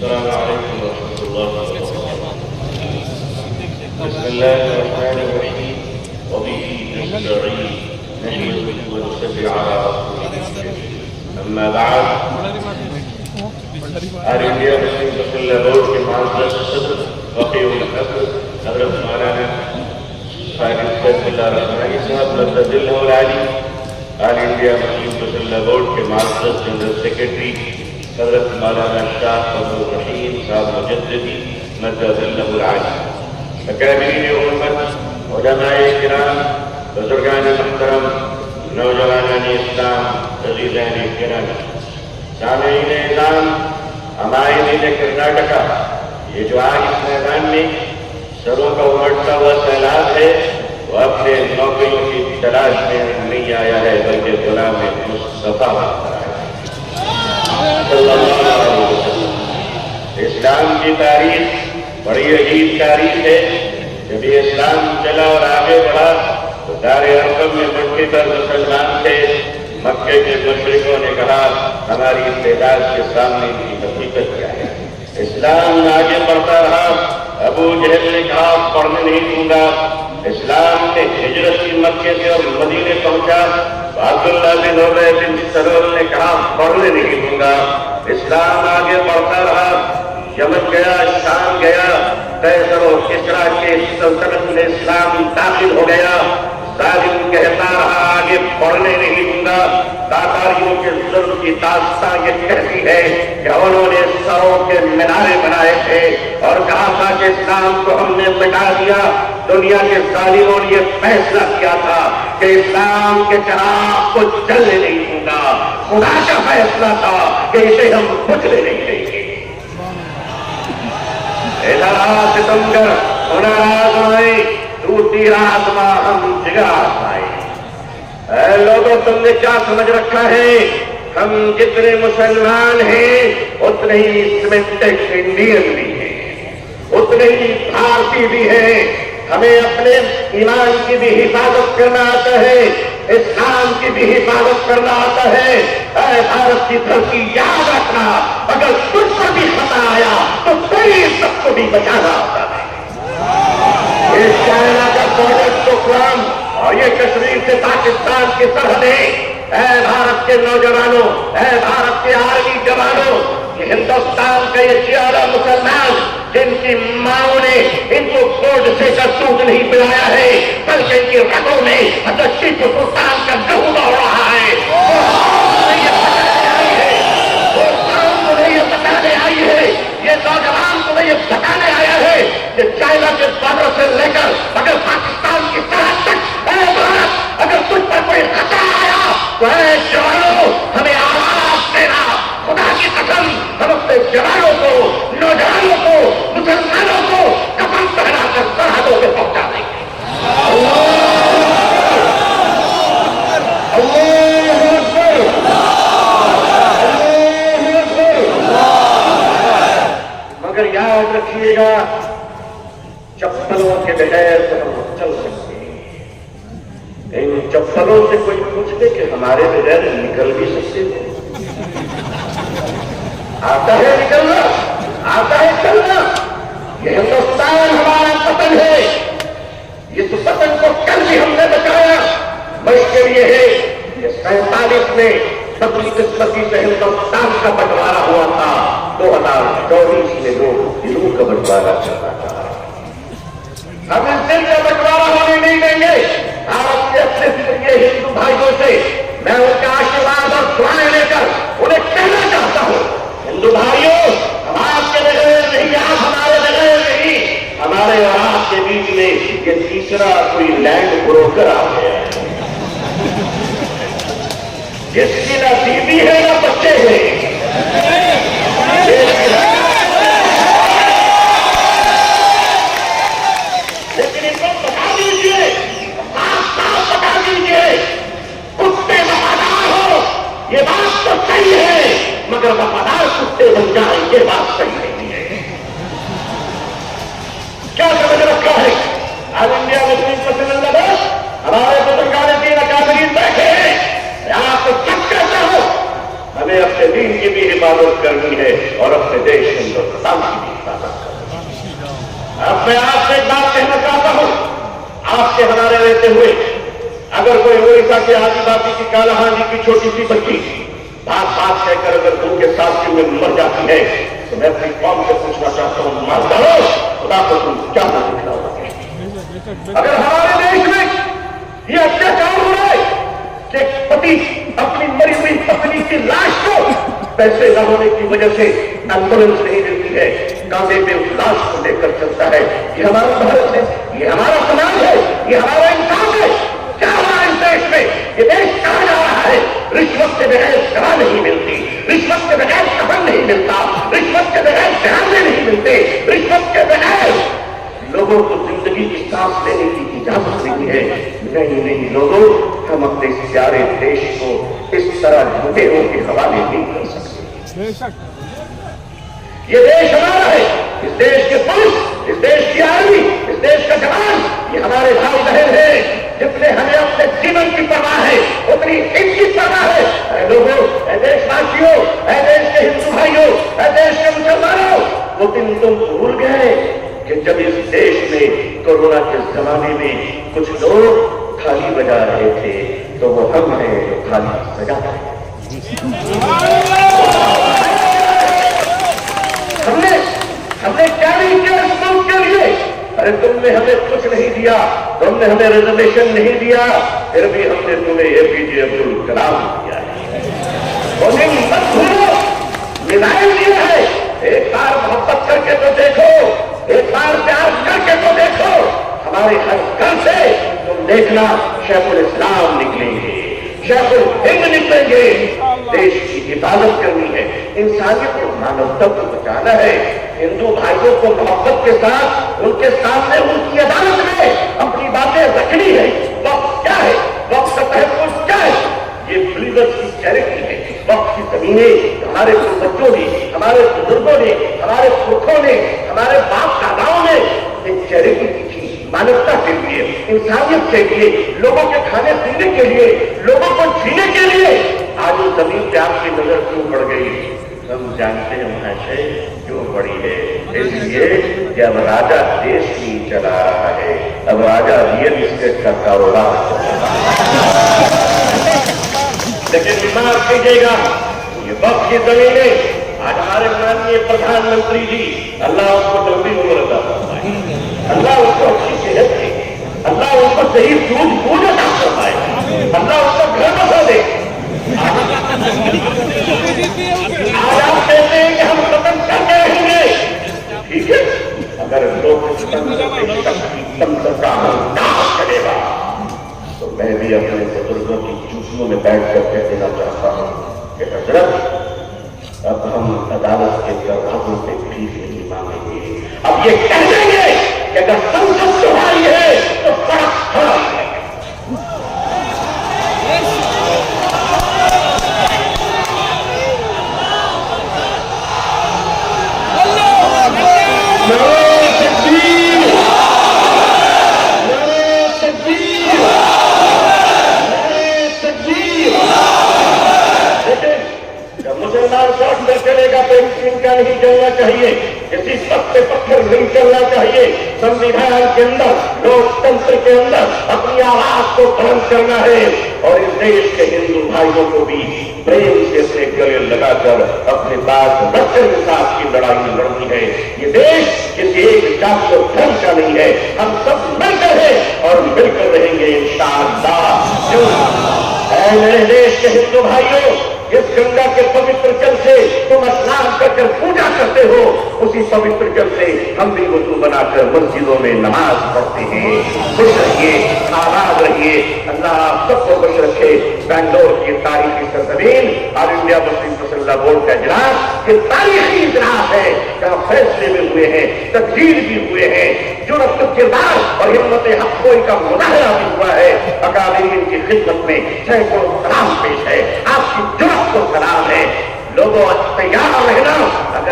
السلام عليكم ورحمة الله وبركاته. بسم الله الرحمن الرحيم وبه نستعين نحمده ونصلي على رسوله الكريم. أما بعد، آل انڈیا مسلم مسلح بورڈ کے معزز صدر وقی الحق حضرت مولانا فاضل سید اللہ رحمانی صاحب مدد اللہ العالی، آل انڈیا مسلم مسلح بورڈ کے معزز جنرل سیکرٹری حضرت مولانا شاہ عبد الرحیم صاحب مجددی مدد اللہ العالی، اکابرین امت، علماء کرام، بزرگان محترم، نوجوانان اسلام، عزیزان کرام، سامعین اعظام، ہمارے کرناٹکا، یہ جو آج اس میدان میں سروں کا امڑتا ہوا سیلاب ہے، وہ اپنے نوکریوں کی تلاش میں نہیں آیا ہے بلکہ غلام مصطفیٰ صلی اللہ علیہ وسلم۔ اسلام کی تاریخ بڑی عجیب تاریخ ہے۔ جب یہ اسلام چلا اور آگے بڑھا تو دار ارقم میں مٹی پر مسلمان تھے۔ مکے کے مشرکوں نے کہا ہماری استعداد کے سامنے کی حقیقت کیا ہے۔ اسلام آگے بڑھتا رہا۔ ابو جہل نے کہا پڑھنے نہیں دوں گا۔ اسلام نے ہجرت کی مکے سے اور مدینے پہنچا۔ عبداللہ بن ابی بن سلول نے کہا پڑھنے نہیں دوں گا۔ اسلام آگے بڑھتا رہا، یمن گیا، شام گیا، قیصر و کسریٰ کے سلطنت میں اسلام داخل ہو گیا۔ ظالم کہتا رہا آگے بڑھنے نہیں دوں گا۔ تاتاریوں کے ظلم کی داستان یہ کہتی ہے کہ انہوں نے سروں کے مینارے بنائے تھے اور کہا تھا کہ اسلام کو ہم نے مٹا دیا۔ دنیا کے ظالموں نے یہ فیصلہ کیا تھا کہ اسلام کے چراغ کو جلنے نہیں دوں گا۔ خدا کا فیصلہ تھا کہ اسے ہم بجھنے نہیں دیں گے۔ ادھر آ ستمگر، ادھر آزمائے، ٹوٹی رات ماں ہم جگہ آئے۔ اے لوگوں، تم نے کیا سمجھ رکھا ہے؟ ہم جتنے مسلمان ہیں اتنے ہی سیمنٹک انڈین بھی ہیں، اتنے ہی بھارتی بھی ہیں۔ ہمیں اپنے ایمان کی بھی حفاظت کرنا آتا ہے، اسلام کی بھی حفاظت کرنا آتا ہے۔ اے بھارت کی دھرتی، یاد رکھنا اگر تجھ پر بھی خطا آیا تو تیری سب کو بھی بچانا آتا ہے۔ اس چائنا کا بارڈر پروگرام اور یہ کشمیر سے پاکستان کی سرحدیں، اے بھارت کے نوجوانوں، اے بھارت کے آرمی جوانوں، یہ ہندوستان کا یہ پیارا مسلمان جن کی ماں نے ان کو گود سے کر دودھ نہیں پلایا ہے بلکہ ان کی رگوں میں حضرت ٹیپو سلطان کا لہو دوڑ رہا ہے، یہ نوجوان تمہیں یہ بتانے آیا ہے کہ چائنا کے بارڈر سے لے کر اگر پاکستان کی سرحد تک اے بھارت اگر تجھ پر کوئی خطا آیا تو اے جوانوں ہمیں آواز دینا۔ خدا کی قسم ہم اپنے جوانوں کو، نوجوانوں کو، مسلمانوں کو کفن پہنا کر سرحدوں پہ پہنچا دیں گے۔ مگر یاد رکھیے گا چپلوں کے بغیر تو ہم چل سکتے ہیں۔ ان چپلوں سے کوئی پوچھتے کہ ہمارے بغیر نکل بھی سکتے ہیں؟ آتا ہے نکلنا، آتا ہے چلنا۔ یہ ہندوستان ہمارا وطن ہے، اس وطن کو کل بھی ہم نے بچایا۔ میں اس کے لیے ہے کہ 47 میں بدقسمتی سے ہندوستان کا بٹوارا ہوا تھا، 2024 میں لوگ دلوں کا بٹوارا چل رہا تھا۔ ہم اس دل کا بٹوارا ہونے نہیں دیں گے۔ آپ کے اپنے ہندو بھائیوں سے میں ان کا آشیرواد اور دعائیں لے کر انہیں کہنا چاہتا ہوں، ہندو بھائیوں، ہم آپ کے بغیر نہیں، آپ ہمارے بغیر نہیں۔ ہمارے اور آپ کے بیچ میں یہ تیسرا کوئی لینڈ بروکر آ گیا ہے جس کی نہ بیوی ہے نہ بچے ہیں۔ لیکن ان کو بتا دیجیے، آپ صاف بتا دیجیے، کتے وفادار ہو یہ بات تو صحیح ہے، مگر وفادار کتے بن جائیں یہ بات صحیح نہیں ہے۔ کیا سمجھ رکھا ہے؟ آل انڈیا مسلم مسلم لوگ ہمارے بزرگان دین اکابرین بیٹھے ہیں، میں آپ کو سب کہتا ہوں ہمیں اپنے دین اپنے دیش کے اندر شانتی کی حفاظت کریں۔ اب میں آپ سے ایک بات کہنا چاہتا ہوں، آپ کے ہمارے رہتے ہوئے اگر کوئی اڑیسہ کے آدی باسی کی کالہانڈی کی چھوٹی سی بچی بات بات کہہ کر اگر دو کے ساتھ میں مر جاتی ہے تو میں اپنی قوم سے پوچھنا چاہتا ہوں، مالدارو خدا کو تم کیا نہ دکھنا ہوگا؟ اگر ہمارے دیش میں یہ اتیاچار ہو رہا ہے کہ پتی اپنی مری ہوئی پتنی کی لاش کو پیسے نہ ہونے کی وجہ سے ایمبولینس نہیں ملتی ہے، کاندھے پہ اس لاش کو لے کر چلتا ہے، یہ ہمارا بھارت ہے، یہ ہمارا سماج ہے، یہ ہمارا انسان ہے، کیا ہو رہا ہے اس دیش میں؟ یہ دیش کہاں جا رہا ہے؟ رشوت کے بغیر دوا نہیں ملتی، رشوت کے بغیر کفن نہیں ملتا، رشوت کے بغیر جہازیں نہیں ملتے، رشوت کے بغیر لوگوں کو زندگی کی سانس لینے کی اجازت نہیں ہے۔ نہیں لوگوں، ہم اپنے اس پیارے دیش کو اس طرح لٹیروں کے حوالے نہیں کر سکتے۔ یہ دیش ہمارا ہے، اس دیش کے پولیس، اس دیش کی آرمی، اس دیش کا جوان، یہ ہمارے بھائی بہن ہیں۔ جتنے ہمیں اپنے جیون کی پرواہ ہے اتنی ان کی پرواہ ہے۔ اے لوگوں، اے دیش واسیوں، اے دیش کے ہندو بھائیوں، اے دیش کے مسلمانوں، وہ دن تم بھول گئے کہ جب اس دیش میں کورونا کے زمانے میں کچھ لوگ تھالی بجا رہے تھے تو وہ ہم ہیں جو تھالی سجا رہے ہیں۔ ہم نے کیا نہیں کیا اس ملک کے لیے؟ ارے تم نے ہمیں کچھ نہیں دیا، تم نے ہمیں ریزرویشن نہیں دیا، پھر بھی ہم نے تمہیں اے پی جے عبد الکلام دیا ہے، انہیں مت بھولو، میزائل دیا ہے۔ ایک بار محبت کر کے تو دیکھو، ایک بار پیار کر کے تو دیکھو، ہمارے ہر گھر سے تم دیکھنا شیخ الاسلام نکلیں گے، شیخ الہند نکلیں گے۔ دیش کی حفاظت کرنی ہے، انسانیت کو، مانوتا کو بچانا ہے۔ ہندو بھائیوں کو محبت کے ساتھ ان کے سامنے ان کی عدالت میں اپنی باتیں رکھنی ہے۔ وقت کیا ہے؟ وقت کا تحفظ کیا ہے؟ یہ بلیورز کی چیریٹی ہے۔ وقت کی زمینیں ہمارے بچوں نے، ہمارے بزرگوں نے، ہمارے پرکھوں نے، ہمارے باپ داداؤں نے ایک چیریٹی کی تھی، مانوتا کے لیے، انسانیت کے لیے، لوگوں کے کھانے پینے کے لیے، لوگوں کو جینے کے لیے۔ آج اس زمین پہ آپ کی نظر کیوں پڑ گئی؟ ہم جانتے ہیں وہاں سے کیوں پڑی ہے، اس لیے کہ اب راجا دیش نہیں چلا رہا ہے، اب راجا ریئل اسٹیٹ کا کاروبار چلا رہا ہے۔ لیکن بیمار کیجیے گا، یہ وقت کی زمینیں آج ہمارے ماننیے پردھان منتری جی، اللہ اس کو لمبی عمر عطا فرمائے، اللہ اس کو اچھی صحت دے، اللہ اس کو صحیح دودھ عطا فرمائے، اللہ اس کو گھر بسا دے۔ آج آپ کہتے ہیں کہ ہم ختم کرتے رہیں گے، ٹھیک ہے، اگر لوگ کا ناش کرے گا تو میں بھی اپنے بزرگوں کی جوتیوں میں بیٹھ کر کہہ دینا چاہتا ہوں کہ حضرت اب ہم عدالت کے دروازوں پہ بھی نہیں مانگیں گے، اب یہ کہہ دیں گے کہ اگر سنسد تمہاری ہے تو فرق ہماری ہے۔ چلے گا تو ان کا نہیں چلنا چاہیے، کسی سب پہ پتھر نہیں چلنا چاہیے، سنویدھان کے اندر، لوکتنتر کے اندر اپنی آواز کو بلند کرنا ہے، اور اس دیش کے ہندو بھائیوں کو بھی پریم سے اپنے گلے لگا کر اپنے پاس بچے کے ساتھ کی لڑائی لڑنی ہے۔ یہ دیش کسی ایک جات و دھرم کا نہیں ہے، ہم سب مل کر ہیں اور مل کر رہیں گے انشاءاللہ۔ اے میرے دیش کے ہندو بھائیوں، اس گنگا کے پوتر جل سے تم اسنان کر کر پوجا کرتے ہو، اسی پوتر جل سے ہم بھی وضو بنا کر مسجدوں میں نماز پڑھتے ہیں۔ خوش رہیے، آباد رہیے، اللہ آپ سب کو خوش رکھے۔ بنگلور کی تاریخی سرزمین اور انڈیا مسلم مسلح بورڈ کا اجلاس یہ تاریخی اجلاس ہے، جہاں فیصلے بھی ہوئے ہیں، تبدیل بھی ہوئے ہیں، جرأت کردار اور ہمت حق کوئی کا مظاہرہ بھی ہوا ہے۔ اکابرین کی خدمت میں سینکڑوں سلام پیش ہے، آپ کی جرأت کو سلام ہے۔ لوگوں تیار رہنا، اگر